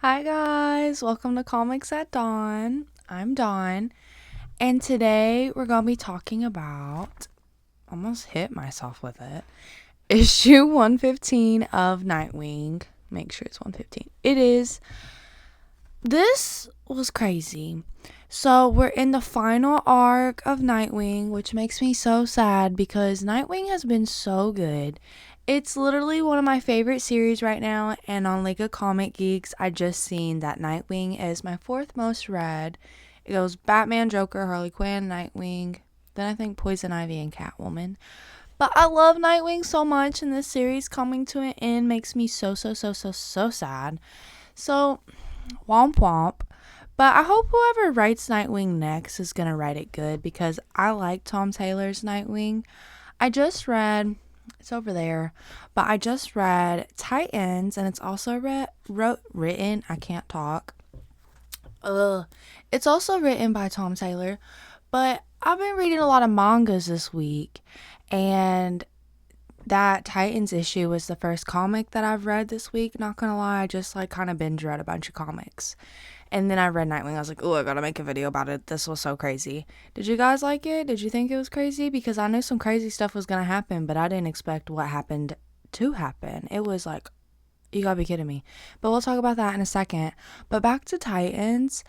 Hi guys, welcome to Comics at Dawn. I'm Dawn, and today we're gonna be talking about, almost hit myself with it, issue 115 of Nightwing. Make sure it's 115. It is. This was crazy. So we're in the final arc of Nightwing, which makes me so sad because Nightwing has been so good. It's literally one of my favorite series right now, and on League of Comic Geeks, I just seen that Nightwing is my fourth most read. It goes Batman, Joker, Harley Quinn, Nightwing, then I think Poison Ivy and Catwoman. But I love Nightwing so much, and this series coming to an end makes me so sad. So, womp womp. But I hope whoever writes Nightwing next is going to write it good because I like Tom Taylor's Nightwing. I just read, it's over there, but I just read Titans, and it's also written, I can't talk. It's also written by Tom Taylor, but I've been reading a lot of mangas this week, and that Titans issue was the first comic that I've read this week. Not gonna lie, I just kind of binge read a bunch of comics. And then I read Nightwing. I was like, oh, I gotta make a video about it. This was so crazy. Did you guys like it? Did you think it was crazy? Because I knew some crazy stuff was gonna happen, but I didn't expect what happened to happen. It was like, you gotta be kidding me. But we'll talk about that in a second. But back to Titans.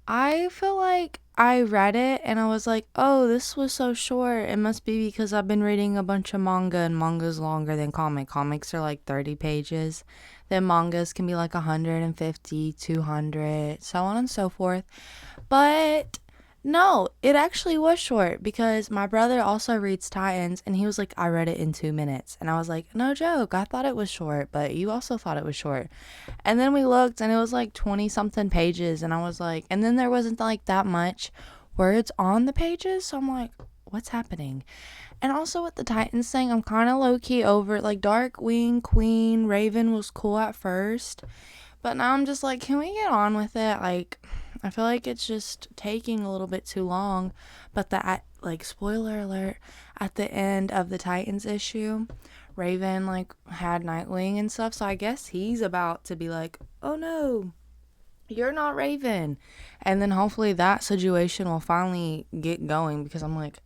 I feel like I read it and I was like, oh, this was so short. It must be because I've been reading a bunch of manga, and manga's longer than comic. Comics are like 30 pages. Then mangas can be like 150, 200, so on and so forth. But no, it actually was short because my brother also reads Titans, and he was like, I read it in 2 minutes. And I was like, no joke, I thought it was short, but you also thought it was short. And then we looked, and it was like 20 something pages, and I was like, and then there wasn't like that much words on the pages, so I'm like, what's happening? And also with the Titans thing, I'm kind of low-key over it. Like Darkwing, Queen, Raven was cool at first, but now I'm just like, can we get on with it? Like, I feel like it's just taking a little bit too long. But spoiler alert, at the end of the Titans issue, Raven had Nightwing and stuff, so I guess he's about to be like, oh no, you're not Raven. And then hopefully that situation will finally get going, because I'm like,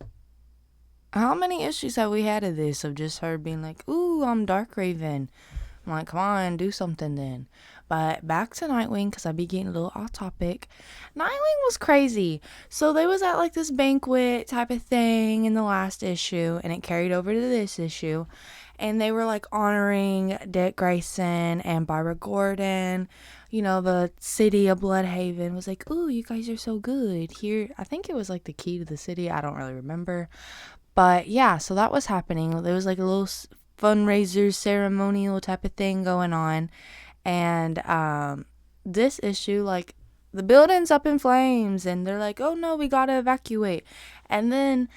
how many issues have we had of this, of just her being like, ooh, I'm Dark Raven? I'm like, come on, do something then. But back to Nightwing, because I be getting a little off topic. Nightwing was crazy. So they was at this banquet type of thing in the last issue, and it carried over to this issue. And they were honoring Dick Grayson and Barbara Gordon. You know, the city of Bloodhaven was like, ooh, you guys are so good. Here, I think it was the key to the city. I don't really remember. But yeah, so that was happening. There was a little fundraiser ceremonial type of thing going on. And this issue, the building's up in flames, and they're like, oh no, we gotta evacuate. And then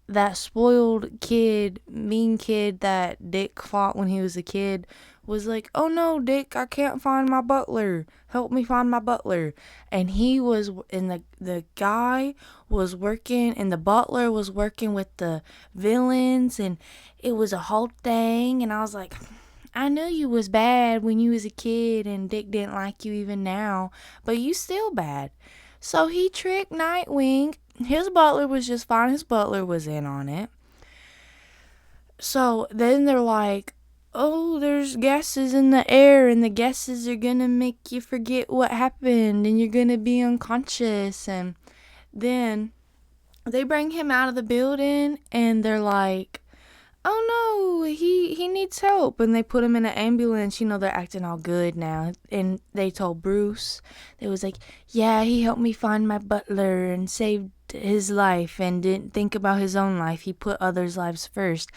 that spoiled kid, mean kid that Dick fought when he was a kid, was like, oh no, Dick, I can't find my butler. Help me find my butler. And he was, and the guy was working, and the butler was working with the villains, and it was a whole thing. And I was like, I knew you was bad when you was a kid, and Dick didn't like you even now, but you still bad. So he tricked Nightwing. His butler was just fine. His butler was in on it. So then they're like, oh, there's gases in the air, and the gases are gonna make you forget what happened, and you're gonna be unconscious. And then they bring him out of the building, and they're like, oh no, he needs help. And they put him in an ambulance. You know, they're acting all good now. And they told Bruce, they was like, yeah, he helped me find my butler and saved his life and didn't think about his own life. He put others' lives first.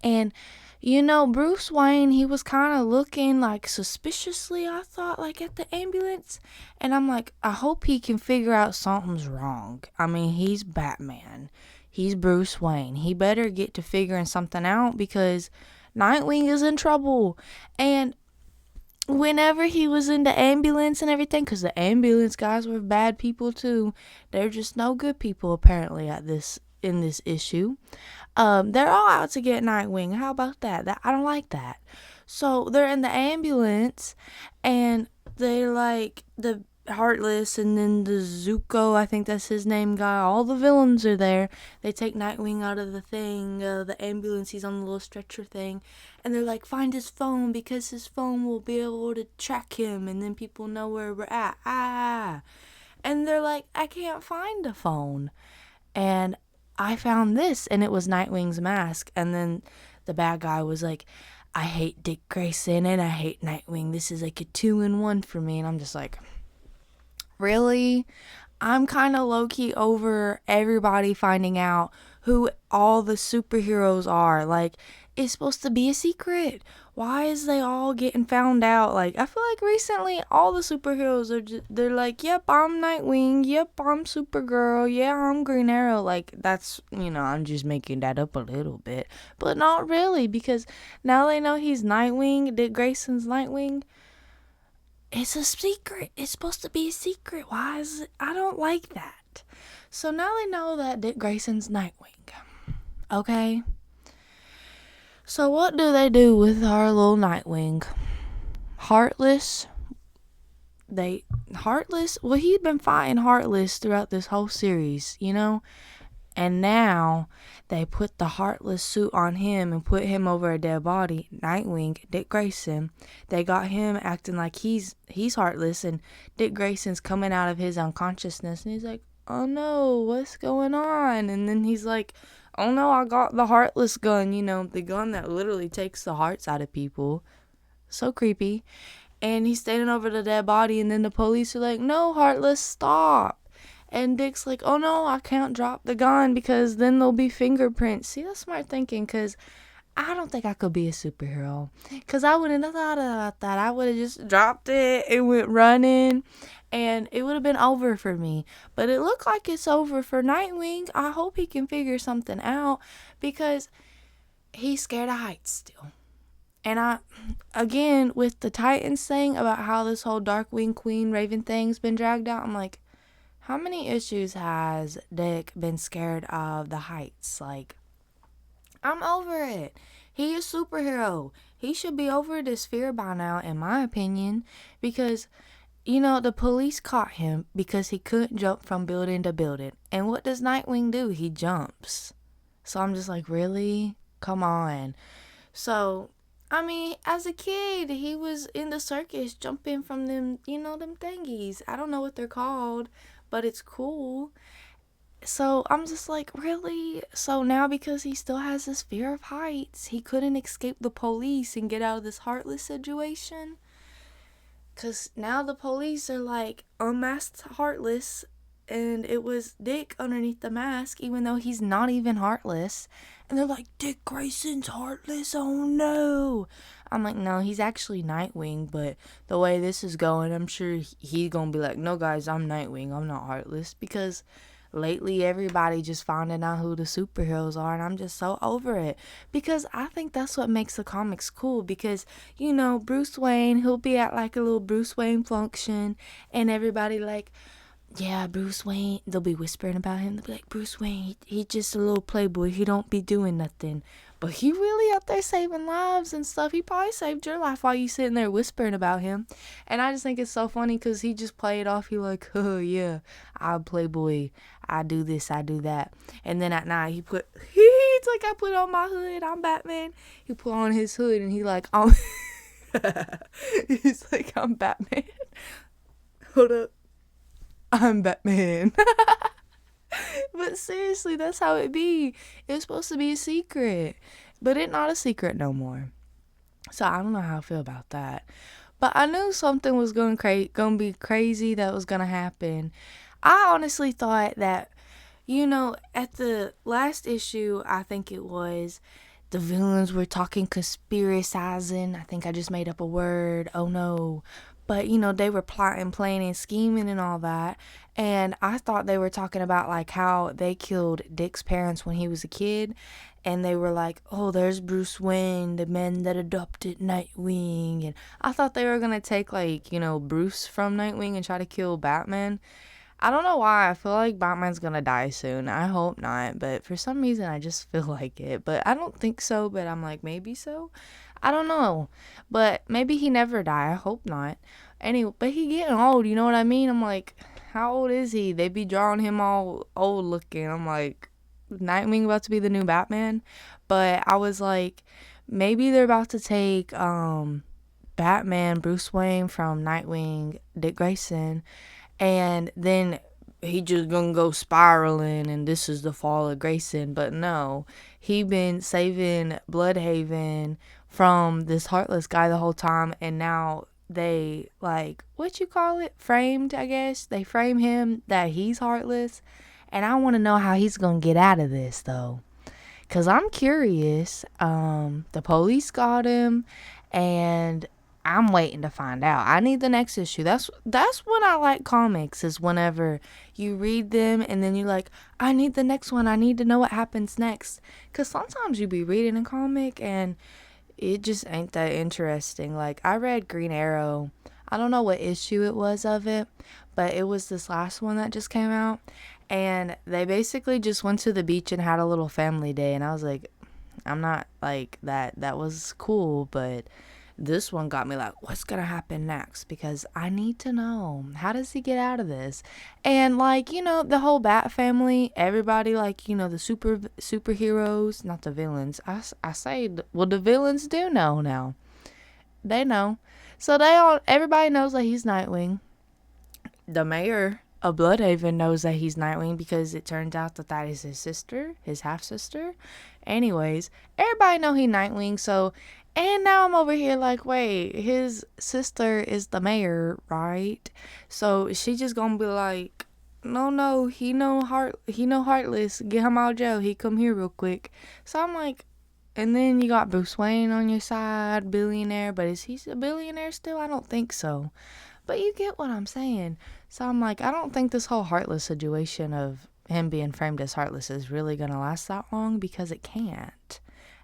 And you know, Bruce Wayne, he was kind of looking suspiciously, I thought, at the ambulance. And I'm like, I hope he can figure out something's wrong. I mean, he's Batman. He's Bruce Wayne. He better get to figuring something out, because Nightwing is in trouble. And whenever he was in the ambulance and everything, because the ambulance guys were bad people too. They're just no good people apparently in this issue. They're all out to get Nightwing. How about that? I don't like that. So they're in the ambulance, and they're like the Heartless, and then the Zuko, I think that's his name, guy. All the villains are there. They take Nightwing out of the thing, the ambulance. He's on the little stretcher thing, and they're like, find his phone because his phone will be able to track him, and then people know where we're at. And they're like, I can't find a phone. And I found this, and it was Nightwing's mask. And then the bad guy was like, I hate Dick Grayson and I hate Nightwing. This is like a 2-in-1 for me. And I'm just like, really? I'm kind of low-key over everybody finding out who all the superheroes are. Like, it's supposed to be a secret. Why is they all getting found out? Like, I feel like recently all the superheroes are just, they're like, yep, I'm Nightwing. Yep, I'm Supergirl. Yeah, I'm Green Arrow. Like, that's, I'm just making that up a little bit. But not really, because now they know he's Nightwing, Dick Grayson's Nightwing. It's a secret. It's supposed to be a secret. Why is it? I don't like that. So now they know that Dick Grayson's Nightwing. Okay? So what do they do with our little Nightwing? Heartless? Well, he'd been fighting Heartless throughout this whole series, And now they put the Heartless suit on him and put him over a dead body. Nightwing, Dick Grayson. They got him acting like he's Heartless, and Dick Grayson's coming out of his unconsciousness, and he's like, oh no, what's going on? And then he's like, oh no, I got the Heartless gun, the gun that literally takes the hearts out of people. So creepy. And he's standing over the dead body, and then the police are like, no, Heartless, stop. And Dick's like, oh no, I can't drop the gun because then there'll be fingerprints. See, that's smart thinking, because I don't think I could be a superhero. Because I wouldn't have thought about that. I would have just dropped it and went running, and it would have been over for me. But it looked like it's over for Nightwing. I hope he can figure something out, because he's scared of heights still. And again, with the Titans thing about how this whole Darkwing Queen Raven thing's been dragged out, I'm like, how many issues has Dick been scared of the heights? Like, I'm over it. He is a superhero. He should be over this fear by now, in my opinion, because, the police caught him because he couldn't jump from building to building. And what does Nightwing do? He jumps. So I'm just like, really? Come on. So, as a kid, he was in the circus jumping from them, them thingies. I don't know what they're called, but it's cool. So I'm just like, really? So now, because he still has this fear of heights, he couldn't escape the police and get out of this Heartless situation? Because now the police are like, unmasked Heartless, and it was Dick underneath the mask, even though he's not even Heartless. And they're like, Dick Grayson's Heartless, oh no. I'm like, no, he's actually Nightwing, but the way this is going, I'm sure he's gonna be like, no guys, I'm Nightwing, I'm not Heartless, because lately everybody just finding out who the superheroes are, and I'm just so over it, because I think that's what makes the comics cool, because Bruce Wayne, he'll be at like a little Bruce Wayne function, and everybody like, yeah, Bruce Wayne, they'll be whispering about him. They'll be like, Bruce Wayne, he just a little playboy. He don't be doing nothing. But he really out there saving lives and stuff. He probably saved your life while you sitting there whispering about him. And I just think it's so funny because he just played off. He like, oh, yeah, I'm playboy. I do this, I do that. And then at night, he's like, I put on my hood. I'm Batman. He put on his hood and he like, he's like, I'm Batman. Hold up. I'm Batman. But seriously, that's how it be. It's supposed to be a secret, but it's not a secret no more. So I don't know how I feel about that. But I knew something was gonna be crazy that was gonna happen. I honestly thought that, at the last issue, I think it was, the villains were talking conspiracizing. I think I just made up a word. Oh no. But, they were plotting, planning, scheming and all that. And I thought they were talking about, like, how they killed Dick's parents when he was a kid. And they were like, oh, there's Bruce Wayne, the man that adopted Nightwing. And I thought they were going to take, like, Bruce from Nightwing and try to kill Batman. I don't know why. I feel like Batman's going to die soon. I hope not. But for some reason, I just feel like it. But I don't think so. But I'm like, maybe so. I don't know. But maybe he never die. I hope not. Anyway, but he getting old, you know what I mean? I'm like, how old is he? They be drawing him all old looking. I'm like, Nightwing about to be the new Batman? But I was like, maybe they're about to take Batman, Bruce Wayne from Nightwing, Dick Grayson, and then he just gonna go spiraling and this is the fall of Grayson. But no, he been saving Bloodhaven from this heartless guy the whole time, and now they, like, what you call it, framed, I guess they frame him that he's heartless. And I want to know how he's gonna get out of this though, because I'm curious. The police got him, and I'm waiting to find out. I need the next issue. That's when I like comics, is whenever you read them and then you're like, I need the next one. I need to know what happens next. Because sometimes you be reading a comic and it just ain't that interesting. Like, I read Green Arrow. I don't know what issue it was of it, but it was this last one that just came out. And they basically just went to the beach and had a little family day. And I was like, I'm not like that. That was cool, but this one got me like, what's gonna happen next? Because I need to know, how does he get out of this? And like, the whole Bat family, everybody, like, the superheroes, not the villains. I say, well, the villains do know now. They know. So everybody knows that he's Nightwing. The mayor of Bloodhaven knows that he's Nightwing because it turns out that is his sister, his half sister. Anyways, everybody know he Nightwing. So, and now I'm over here like, wait, his sister is the mayor, right? So she just gonna be like, no, he no heartless. Get him out of jail. He come here real quick. So I'm like, and then you got Bruce Wayne on your side, billionaire. But is he a billionaire still? I don't think so. But you get what I'm saying. So I'm like, I don't think this whole heartless situation of him being framed as heartless is really going to last that long, because it can't.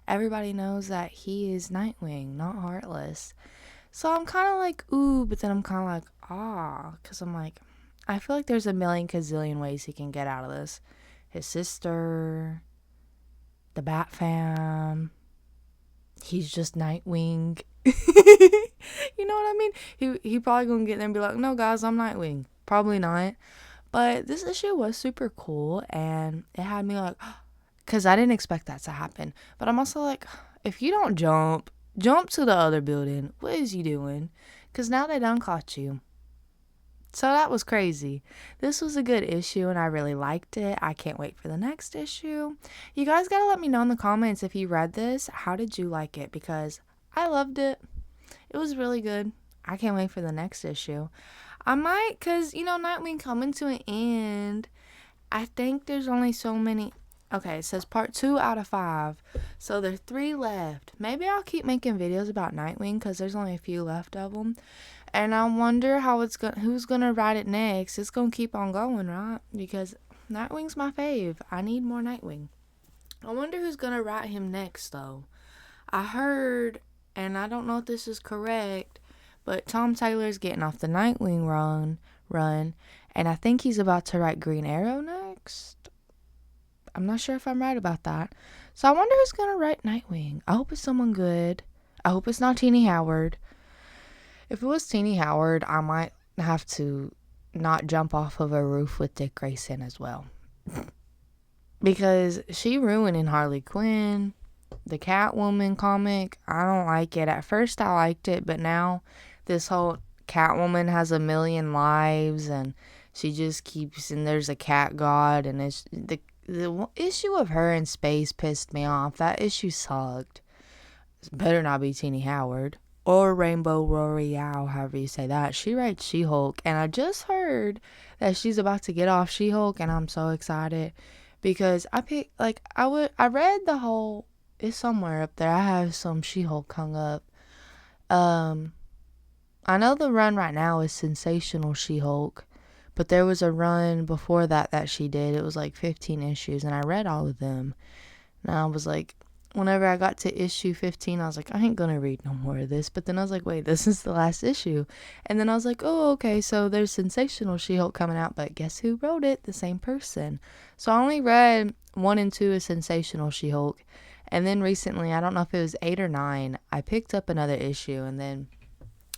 Everybody knows that he is Nightwing, not heartless. So I'm kind of like, ooh, but then I'm kind of like, because I'm like, I feel like there's a million gazillion ways he can get out of this. His sister, the Bat fam, he's just Nightwing. You know what I mean? He probably gonna get there and be like, no guys, I'm Nightwing. Probably not. But this issue was super cool, and it had me like, because I didn't expect that to happen. But I'm also like, if you don't jump to the other building. What is you doing? Because now they done caught you. So that was crazy. This was a good issue and I really liked it. I can't wait for the next issue. You guys gotta let me know in the comments if you read this. How did you like it? Because I loved it. It was really good. I can't wait for the next issue. I might, because, Nightwing coming to an end. I think there's only so many. Okay, it says part 2 out of 5. So there's 3 left. Maybe I'll keep making videos about Nightwing because there's only a few left of them. And I wonder who's gonna write it next. It's gonna keep on going, right? Because Nightwing's my fave. I need more Nightwing. I wonder who's gonna write him next, though. I heard, and I don't know if this is correct, but Tom Taylor's getting off the Nightwing run, and I think he's about to write Green Arrow next. I'm not sure if I'm right about that. So I wonder who's gonna write Nightwing. I hope it's someone good. I hope it's not Teenie Howard. If it was Teenie Howard, I might have to not jump off of a roof with Dick Grayson as well. Because she ruining Harley Quinn. The Catwoman comic, I don't like it. At first I liked it, but now this whole Catwoman has a million lives and she just keeps, and there's a cat god, and it's the issue of her in space pissed me off. That issue sucked. It better not be Teenie Howard or Rainbow Royale, however you say that. She writes She-Hulk, and I just heard that she's about to get off She-Hulk, and I'm so excited because I read the whole, it's somewhere up there. I have some She-Hulk hung up. I know the run right now is Sensational She-Hulk, but there was a run before that she did. It was like 15 issues, and I read all of them. And I was like, whenever I got to issue 15, I was like, I ain't gonna read no more of this. But then I was like, wait, this is the last issue. And then I was like, oh, okay, so there's Sensational She-Hulk coming out, but guess who wrote it? The same person. So I only read 1 and 2 of Sensational She-Hulk. And then recently, I don't know if it was 8 or 9, I picked up another issue, and then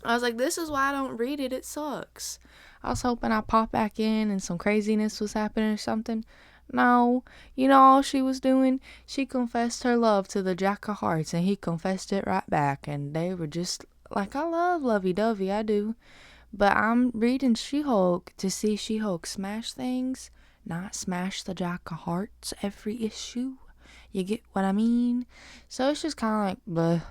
I was like, this is why I don't read it. It sucks. I was hoping I'd pop back in and some craziness was happening or something. No. You know all she was doing? She confessed her love to the Jack of Hearts, and he confessed it right back. And they were just like, I love lovey-dovey, I do. But I'm reading She-Hulk to see She-Hulk smash things, not smash the Jack of Hearts every issue. You get what I mean? So it's just kind of like, bleh.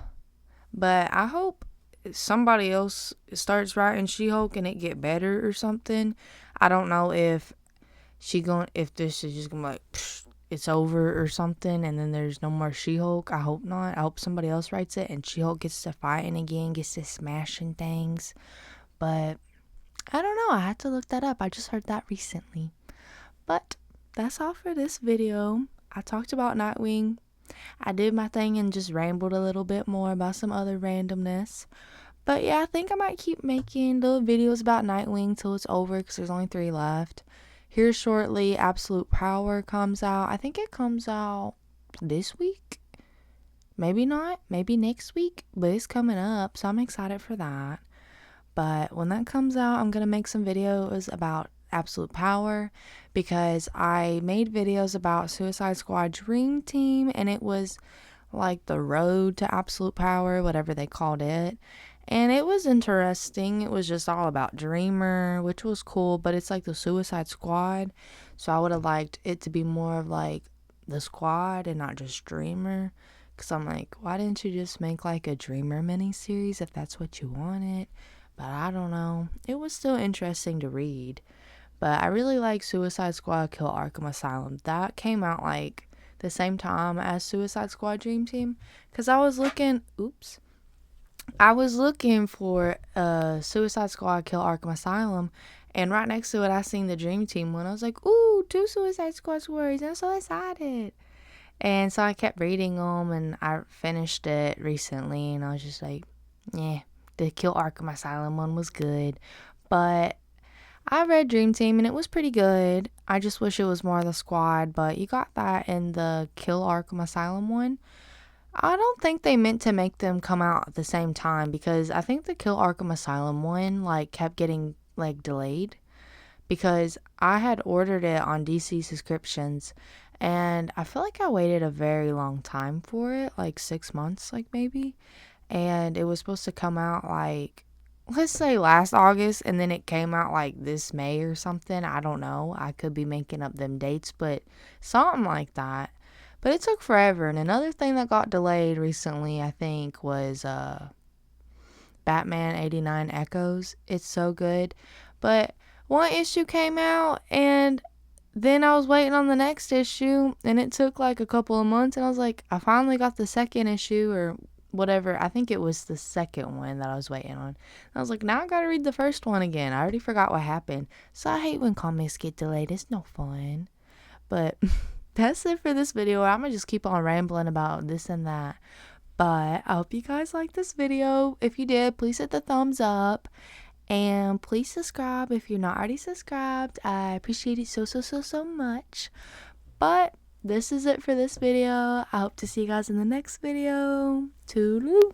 But I hope somebody else starts writing She-Hulk and it get better or something. I don't know if if this is just gonna be like, psh, it's over or something, and then there's no more She-Hulk. I hope not. I hope somebody else writes it and She-Hulk gets to fighting again, gets to smashing things. But I don't know. I had to look that up. I just heard that recently. But that's all for this video. I talked about Nightwing. I did my thing and just rambled a little bit more about some other randomness. But yeah, I think I might keep making little videos about Nightwing till it's over because there's only 3 left. Here shortly, Absolute Power comes out. I think it comes out this week. Maybe not. Maybe next week. But it's coming up, so I'm excited for that. But when that comes out, I'm going to make some videos about Absolute Power because I made videos about Suicide Squad Dream Team, and it was like the road to Absolute Power, whatever they called it. And it was interesting. It was just all about Dreamer, which was cool, but it's like the Suicide Squad. So I would have liked it to be more of like the squad and not just Dreamer. Because I'm like, why didn't you just make like a Dreamer miniseries if that's what you wanted? But I don't know. It was still interesting to read. But I really like Suicide Squad Kill Arkham Asylum. That came out like the same time as Suicide Squad Dream Team. Because I was looking for Suicide Squad Kill Arkham Asylum, and right next to it I seen the Dream Team one. I was like, ooh, 2 Suicide Squad stories. I'm so excited. And so I kept reading them, and I finished it recently, and I was just like, yeah, the Kill Arkham Asylum one was good. But I read Dream Team, and it was pretty good. I just wish it was more of the squad, but you got that in the Kill Arkham Asylum one. I don't think they meant to make them come out at the same time because I think the Kill Arkham Asylum one like kept getting like delayed because I had ordered it on DC subscriptions, and I feel like I waited a very long time for it, like 6 months, like maybe. And it was supposed to come out like, let's say last August, and then it came out like this May or something. I don't know. I could be making up them dates, but something like that. But it took forever. And another thing that got delayed recently, I think, was Batman 89 Echoes. It's so good. But one issue came out, and then I was waiting on the next issue, and it took like a couple of months, and I was like, I finally got the second issue or whatever. I think it was the second one that I was waiting on. I was like, now I gotta read the first one again. I already forgot what happened. So I hate when comics get delayed. It's no fun. But that's it for this video. I'm gonna just keep on rambling about this and that. But I hope you guys liked this video. If you did, please hit the thumbs up. And please subscribe if you're not already subscribed. I appreciate it so much. But this is it for this video. I hope to see you guys in the next video. Toodaloo.